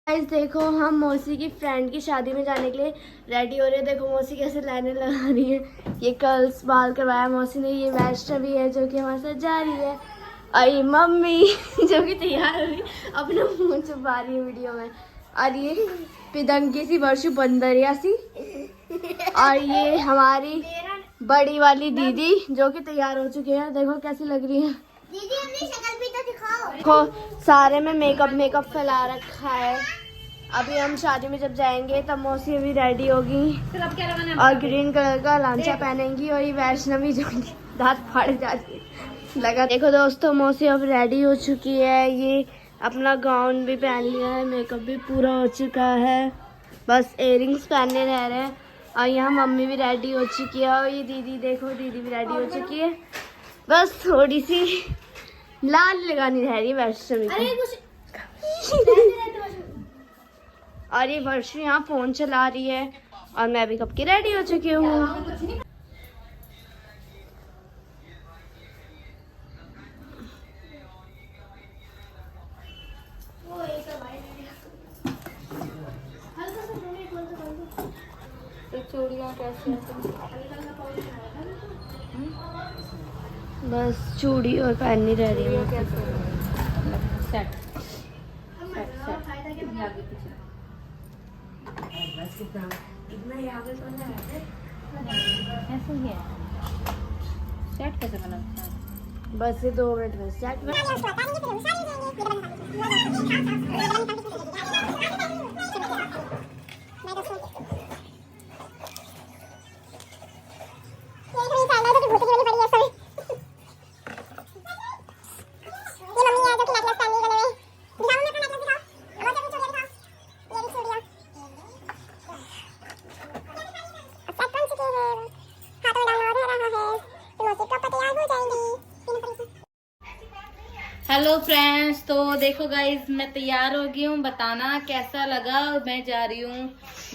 Guys देखो हम मौसी की फ्रेंड की शादी में जाने के लिए रेडी हो रहे हैं। देखो मौसी कैसे लाइनें लगा रही है। ये कल बाल करवाया मौसी ने। ये वैष्णवी है जो कि हमारे साथ जा रही है। और ये मम्मी जो कि तैयार हो रही अपना मुंह छुपा रही है वीडियो में। और ये पिदंगी सी वर्षु बंदरिया सी। और ये हमारी बड़ी वाली दीदी जो कि तैयार हो चुकी है। देखो कैसी लग रही है दीदी, अपनी शक्ल भी तो दिखाओ। देखो सारे में मेकअप फैला रखा है। अभी हम शादी में जब जाएंगे तब मौसी अभी रेडी होगी और ग्रीन कलर का लांचा पहनेंगी। और ये वैष्णवी जो दांत फाड़ जाती लगा। देखो दोस्तों मौसी अब रेडी हो चुकी है। ये अपना गाउन भी पहन लिया है, मेकअप भी पूरा हो चुका है, बस इयररिंग्स पहनने रह रहे हैं। और यहाँ मम्मी भी रेडी हो चुकी है। और ये दीदी देखो दीदी भी रेडी हो चुकी है। बस थोड़ी सी लाल लगानी रह रही है वैष्णवी को। और ये वर्षु यहाँ फोन चला रही है और मैं भी कब की रेडी हो चुकी हूँ। चूड़ियाँ कैसे बस चूड़ी और पहननी रह रही है। कैसे सेट ऐसे ही है। सेट कैसे बनाते हैं? बस ये 2 मिनट में सेट हेलो फ्रेंड्स, तो देखो गाइज मैं तैयार हो गई हूँ। बताना कैसा लगा। मैं जा रही हूँ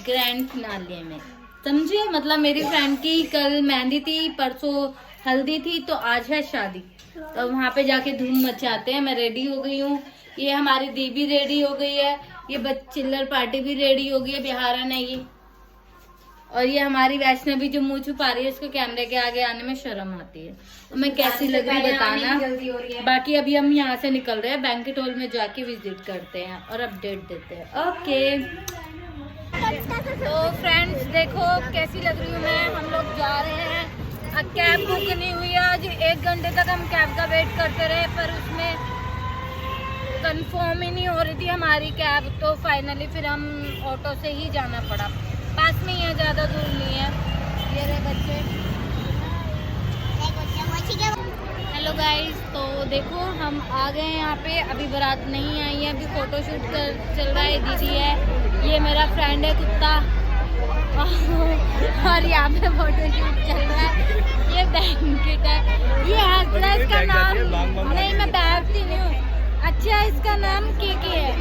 ग्रैंड फिनाले में, समझे। मतलब मेरी फ्रेंड की कल मेहंदी थी, परसों हल्दी थी, तो आज है शादी। तो वहाँ पे जाके धूम मचाते हैं। मैं रेडी हो गई हूँ। ये हमारी दी भी रेडी हो गई है। ये चिल्लर पार्टी भी रेडी हो गई है, बिहारन है ये। और ये हमारी वैष्णवी जो मुंह छुपा रही है, उसको कैमरे के आगे आने में शर्म आती है। तो मैं कैसी लग रही बताना। बाकी अभी हम यहाँ से निकल रहे हैं, बैंकेट हॉल में जाके विजिट करते हैं और अपडेट देते हैं। ओके तो फ्रेंड्स देखो कैसी लग रही हूँ मैं। हम लोग जा रहे हैं। अब कैब बुक नहीं हुई है। आज 1 घंटे तक हम कैब का वेट करते रहे, पर उसमें कंफर्म ही नहीं हो रही थी हमारी कैब। तो फाइनली फिर हम ऑटो से ही जाना पड़ा। पास में ही है, ज़्यादा दूर नहीं है। ये रहे बच्चे। हेलो गाइस, तो देखो हम आ गए यहाँ पे। अभी बारात नहीं आई है, अभी फोटो शूट चल रहा है। दीदी है, ये मेरा फ्रेंड है कुत्ता, और यहाँ पे फोटो शूट चल रहा है। ये बैंकेट है। ये हंसना, इसका नाम नहीं, मैं बैठती नहीं हूँ। अच्छा, इसका नाम केके है।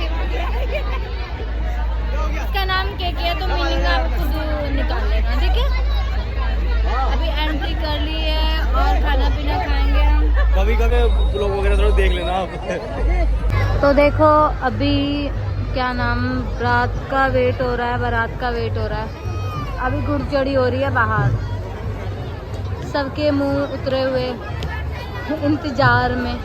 इसका नाम केके है, तो मीनिंग आप खुद निकाल लेना, ठीक है। अभी एंट्री कर ली है और खाना पीना खाएंगे हम। कभी ब्लॉग वगैरह थोड़ा देख लेना आप। तो देखो अभी क्या नाम, रात का वेट हो रहा है, बारात का वेट हो रहा है। अभी गुड़चड़ी हो रही है बाहर, सबके मुंह उतरे हुए इंतजार में।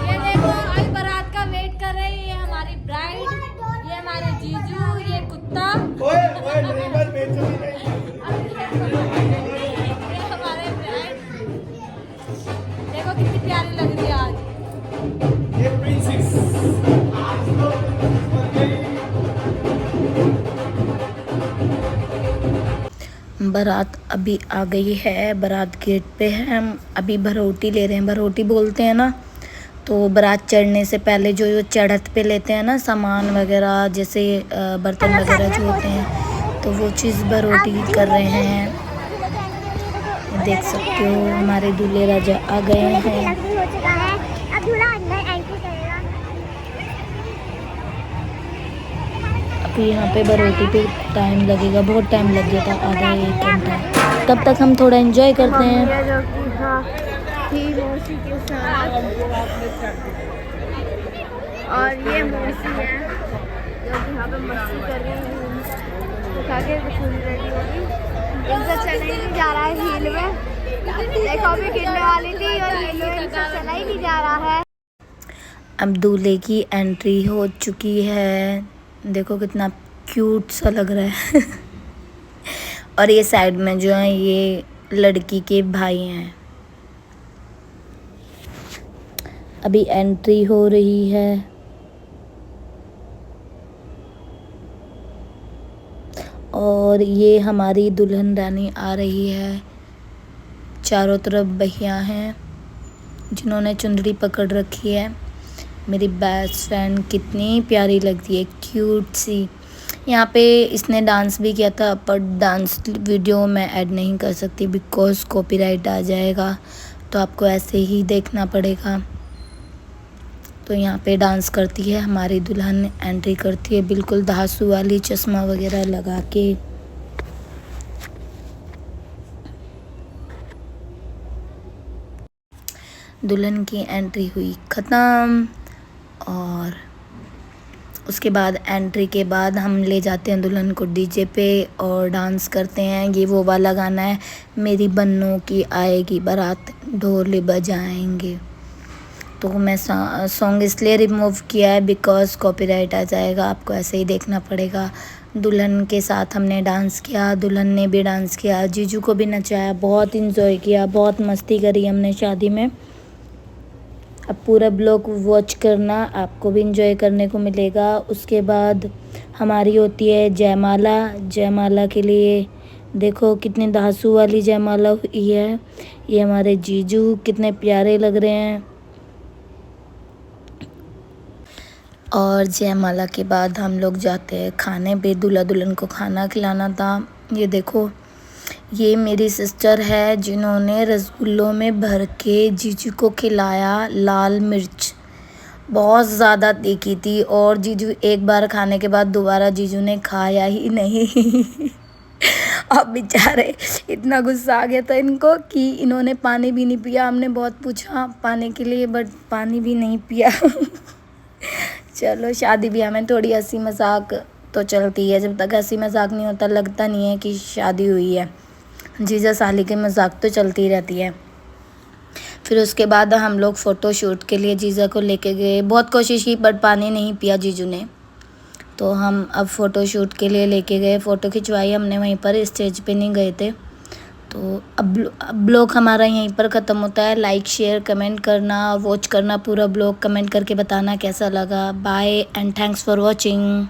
ये देखो अभी बारात का वेट कर रहे हैं। ये हमारी ब्राइड, ये हमारे जीजू, ये कुत्ता, ये हमारे ब्राइड। देखो कितनी प्यारी लग रही है आज। बारात अभी आ गई है। बारात गेट पे है। हम अभी भरोटी ले रहे हैं। भरोटी बोलते हैं ना। तो बारात चढ़ने से पहले जो चढ़त पे लेते हैं ना सामान वगैरह, जैसे बर्तन वगैरह जो होते हैं, तो वो चीज़ भरोटी कर रहे हैं। देख सकते हो हमारे दूल्हे राजा आ गए हैं। क्योंकि यहाँ पे बरोटी पे टाइम लगेगा, बहुत टाइम लग गया था, आधा 1 घंटा। तब तक हम थोड़ा एंजॉय करते मम्मी हैं। है जो कि हाँ थी मौसी के साथ, और ये मौसी है जो कि यहाँ पे मस्ती कर रही है। आगे पूरी रेडी होगी, इनसे चला ही नहीं जा रहा है हील में। देखो अभी गिरने वाली थी और हील में इनसे चला ही नहीं जा रहा है। अब दूल्हे की एंट्री हो चुकी है, देखो कितना क्यूट सा लग रहा है। और ये साइड में जो है ये लड़की के भाई हैं। अभी एंट्री हो रही है और ये हमारी दुल्हन रानी आ रही है। चारों तरफ भैया हैं जिन्होंने चुंदड़ी पकड़ रखी है। मेरी बेस्ट फ्रेंड कितनी प्यारी लगती है, क्यूट सी। यहाँ पे इसने डांस भी किया था, पर डांस वीडियो मैं ऐड नहीं कर सकती बिकॉज़ कॉपीराइट आ जाएगा, तो आपको ऐसे ही देखना पड़ेगा। तो यहाँ पे डांस करती है हमारी दुल्हन, एंट्री करती है बिल्कुल धांसू वाली, चश्मा वगैरह लगा के। दुल्हन की एंट्री हुई ख़त्म और उसके बाद एंट्री के बाद हम ले जाते हैं दुल्हन को डीजे पे और डांस करते हैं। ये वो वाला गाना है, मेरी बन्नों की आएगी बारात, ढोल बजाएंगे। तो मैं सॉन्ग इसलिए रिमूव किया है बिकॉज़ कॉपीराइट आ जाएगा, आपको ऐसे ही देखना पड़ेगा। दुल्हन के साथ हमने डांस किया, दुल्हन ने भी डांस किया, जीजू को भी नचाया, बहुत इंजॉय किया, बहुत मस्ती करी हमने शादी में। अब पूरा ब्लॉग वॉच करना, आपको भी इंजॉय करने को मिलेगा। उसके बाद हमारी होती है जयमाला। जयमाला के लिए देखो कितनी धांसू वाली जयमाला हुई है। ये हमारे जीजू कितने प्यारे लग रहे हैं। और जयमाला के बाद हम लोग जाते हैं खाने पे, दूल्हा दुल्हन को खाना खिलाना था। ये देखो, ये मेरी सिस्टर है जिन्होंने रसगुल्लों में भर के जीजू को खिलाया लाल मिर्च। बहुत ज़्यादा तीखी थी और जीजू एक बार खाने के बाद दोबारा जीजू ने खाया ही नहीं। अब बेचारे इतना गुस्सा आ गया था इनको कि इन्होंने पानी भी नहीं पिया। हमने बहुत पूछा पानी के लिए बट पानी भी नहीं पिया। चलो, शादी ब्याह में थोड़ी हंसी मजाक तो चलती है, जब तक हंसी मजाक नहीं होता लगता नहीं है कि शादी हुई है। जीजा साली के मजाक तो चलती रहती है। फिर उसके बाद हम लोग फ़ोटो शूट के लिए जीजा को लेके गए। बहुत कोशिश की बट पानी नहीं पिया जीजू ने, तो हम अब फ़ोटो शूट के लिए लेके गए। फ़ोटो खिंचवाई हमने वहीं पर, स्टेज पे नहीं गए थे। तो अब ब्लॉग हमारा यहीं पर ख़त्म होता है। लाइक शेयर कमेंट करना, वॉच करना पूरा ब्लॉग, कमेंट करके बताना कैसा लगा। Bye and thanks for watching.